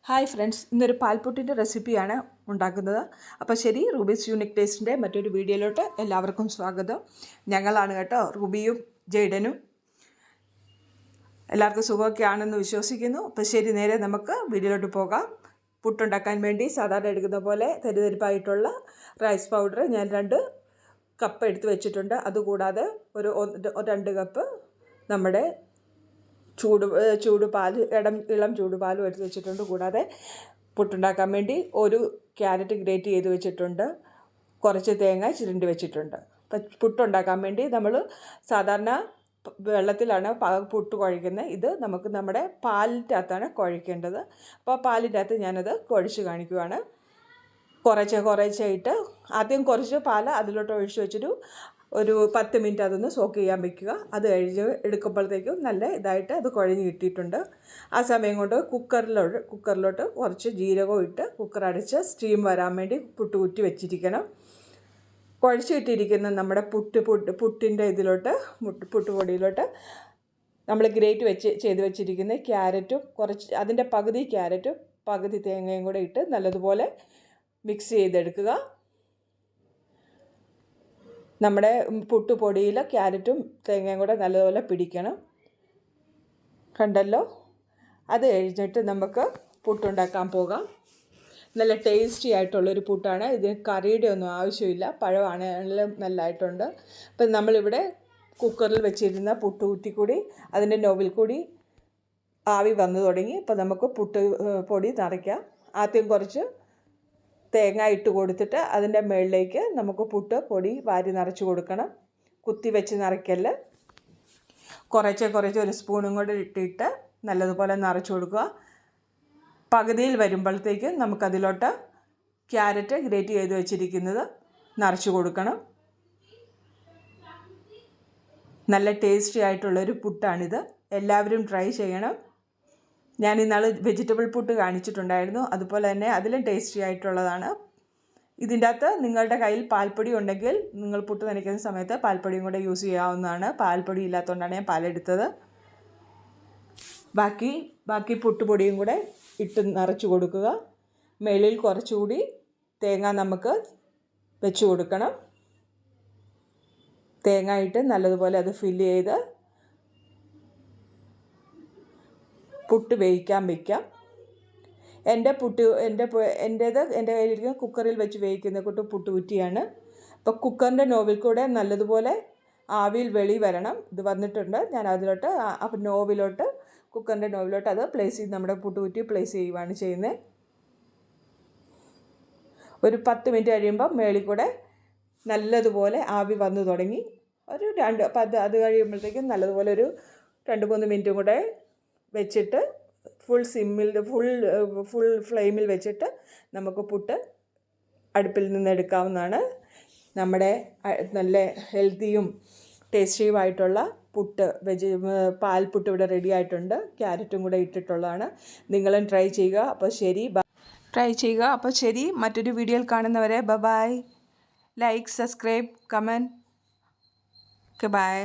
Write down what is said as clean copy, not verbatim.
Hi friends, ഇന്നൊരു പാൽപ്പൊട്ടിൻ്റെ റെസിപ്പിയാണ് ഉണ്ടാക്കുന്നത്. അപ്പോൾ ശരി, റൂബീസ് യൂണിക് ടേസ്റ്റിൻ്റെ മറ്റൊരു വീഡിയോയിലോട്ട് എല്ലാവർക്കും സ്വാഗതം. ഞങ്ങളാണ് കേട്ടോ, റൂബിയും ജെയ്ഡനും. എല്ലാവർക്കും സുഖമൊക്കെ ആണെന്ന് വിശ്വസിക്കുന്നു. അപ്പോൾ ശരി, നേരെ നമുക്ക് വീഡിയോയിലോട്ട് പോകാം. പുട്ടുണ്ടാക്കാൻ വേണ്ടി സാധാരണ എടുക്കുന്ന പോലെ തരിതരിപ്പായിട്ടുള്ള റൈസ് പൗഡർ ഞാൻ 2 കപ്പ് എടുത്ത് വെച്ചിട്ടുണ്ട്. അതുകൂടാതെ ഒരു 2 കപ്പ് നമ്മുടെ ചൂട് പാൽ, ഇളം ചൂട് പാലും എടുത്ത് വെച്ചിട്ടുണ്ട്. കൂടാതെ പുട്ടുണ്ടാക്കാൻ വേണ്ടി ഒരു ക്യാരറ്റ് ഗ്രേറ്റ് ചെയ്ത് വെച്ചിട്ടുണ്ട്. കുറച്ച് തേങ്ങ ചിരണ്ടി വെച്ചിട്ടുണ്ട്. അപ്പം പുട്ടുണ്ടാക്കാൻ വേണ്ടി നമ്മൾ സാധാരണ വെള്ളത്തിലാണ് പുട്ട് കുഴയ്ക്കുന്നത്. ഇത് നമുക്ക് നമ്മുടെ പാലിൻ്റെ അകത്താണ് കുഴയ്ക്കേണ്ടത്. അപ്പോൾ പാലിൻ്റെ അകത്ത് ഞാനത് കുഴച്ച് കാണിക്കുവാണ്. കുറേശ്ശെ ആദ്യം കുറച്ച് പാൽ അതിലോട്ട് ഒഴിച്ച് വെച്ചിട്ട് ഒരു 10 മിനിറ്റ് അതൊന്ന് സോക്ക് ചെയ്യാൻ വയ്ക്കുക. അത് കഴിഞ്ഞ് എടുക്കുമ്പോഴത്തേക്കും നല്ല ഇതായിട്ട് അത് കുഴഞ്ഞ് കിട്ടിയിട്ടുണ്ട്. ആ സമയം കൊണ്ട് കുക്കറിലോട്ട് കുറച്ച് ജീരകവും ഇട്ട് കുക്കർ അടച്ച് സ്റ്റീം വരാൻ വേണ്ടി പുട്ട് കുറ്റി വെച്ചിരിക്കണം. കുഴച്ചിട്ടിരിക്കുന്ന നമ്മുടെ പുട്ടിൻ്റെ പുട്ടുപൊടിയിലോട്ട് നമ്മൾ ഗ്രേറ്റ് ചെയ്ത് വെച്ചിരിക്കുന്ന ക്യാരറ്റും അതിൻ്റെ പകുതി ക്യാരറ്റും പകുതി തേങ്ങയും കൂടെ ഇട്ട് നല്ലതുപോലെ മിക്സ് ചെയ്തെടുക്കുക. നമ്മുടെ പുട്ടുപൊടിയിൽ ക്യാരറ്റും തേങ്ങയും കൂടെ നല്ലതുപോലെ പിടിക്കണം. കണ്ടല്ലോ. അത് കഴിഞ്ഞിട്ട് നമുക്ക് പുട്ടുണ്ടാക്കാൻ പോകാം. നല്ല ടേസ്റ്റി ആയിട്ടുള്ളൊരു പുട്ടാണ്. ഇതിന് കറിയുടെ ഒന്നും ആവശ്യമില്ല. പഴമാണെങ്കിലും നല്ലതായിട്ടുണ്ട്. അപ്പം നമ്മളിവിടെ കുക്കറിൽ വെച്ചിരുന്ന പുട്ടുകുറ്റി കൂടി അതിൻ്റെ നോവിൽ കൂടി ആവി വന്നു തുടങ്ങി. ഇപ്പം നമുക്ക് പൊടി നിറയ്ക്കാം. ആദ്യം കുറച്ച് തേങ്ങ ഇട്ട് കൊടുത്തിട്ട് അതിൻ്റെ മുകളിലേക്ക് നമുക്ക് പൊടി വാരി നിറച്ച് കൊടുക്കണം. കുത്തി വെച്ച് നിറയ്ക്കല്. കുറച്ച് ഒരു സ്പൂണും കൂടെ ഇട്ടിട്ട് നല്ലതുപോലെ നിറച്ച് കൊടുക്കുക. പകുതിയിൽ വരുമ്പോഴത്തേക്ക് നമുക്കതിലോട്ട് ക്യാരറ്റ് ഗ്രേറ്റ് ചെയ്ത് വെച്ചിരിക്കുന്നത് നിറച്ച് കൊടുക്കണം. നല്ല ടേസ്റ്റി ആയിട്ടുള്ളൊരു പുട്ടാണിത്. എല്ലാവരും ട്രൈ ചെയ്യണം. ഞാൻ ഇന്നാൾ വെജിറ്റബിൾ പുട്ട് കാണിച്ചിട്ടുണ്ടായിരുന്നു. അതുപോലെ തന്നെ അതിലും ടേസ്റ്റി ആയിട്ടുള്ളതാണ്. ഇതിൻ്റെ അകത്ത് നിങ്ങളുടെ കയ്യിൽ പാൽപ്പൊടി ഉണ്ടെങ്കിൽ നിങ്ങൾ പുട്ട് നനയ്ക്കുന്ന സമയത്ത് പാൽപ്പൊടിയും കൂടെ യൂസ് ചെയ്യാവുന്നതാണ്. പാൽപ്പൊടി ഇല്ലാത്തതുകൊണ്ടാണ് ഞാൻ പാലെടുത്തത്. ബാക്കി പുട്ടുപൊടിയും കൂടെ ഇട്ട് നിറച്ച് കൊടുക്കുക. മേളിൽ കുറച്ചുകൂടി തേങ്ങ നമുക്ക് വെച്ച് കൊടുക്കണം. തേങ്ങ ഇട്ട് നല്ലതുപോലെ അത് ഫില്ല് ചെയ്ത് പുട്ട് വേവിക്കാൻ വയ്ക്കാം. എൻ്റെ കയ്യിലിരിക്കുന്ന കുക്കറിൽ വെച്ച് വേവിക്കുന്ന പുട്ടുകുറ്റിയാണ്. അപ്പോൾ കുക്കറിൻ്റെ നോവിൽ കൂടെ നല്ലതുപോലെ ആവിയിൽ വെളി വരണം. ഇത് വന്നിട്ടുണ്ട്. ഞാൻ അതിലോട്ട് കുക്കറിൻ്റെ നോവിലോട്ട് അത് നമ്മുടെ പുട്ടുകുറ്റി പ്ലേസ് ചെയ്യുകയാണ് ചെയ്യുന്നത്. ഒരു 10 മിനിറ്റ് കഴിയുമ്പോൾ മേളിൽ കൂടെ നല്ലതുപോലെ ആവി വന്നു തുടങ്ങി. അത് കഴിയുമ്പോഴത്തേക്കും നല്ലതുപോലെ ഒരു 2-3 മിനിറ്റും കൂടെ വെച്ചിട്ട് ഫുൾ ഫ്ലെയിമിൽ വെച്ചിട്ട് നമുക്ക് പുട്ട് അടുപ്പിൽ നിന്ന് എടുക്കാവുന്നതാണ്. നമ്മുടെ നല്ല ഹെൽത്തിയും ടേസ്റ്റിയുമായിട്ടുള്ള പാൽപുട്ട് ഇവിടെ റെഡി ആയിട്ടുണ്ട്. ക്യാരറ്റും കൂടെ ഇട്ടിട്ടുള്ളതാണ്. നിങ്ങളും ട്രൈ ചെയ്യുക. അപ്പോൾ ശരി, മറ്റൊരു വീഡിയോയിൽ കാണുന്നവരെ bye. Like, subscribe, comment. By.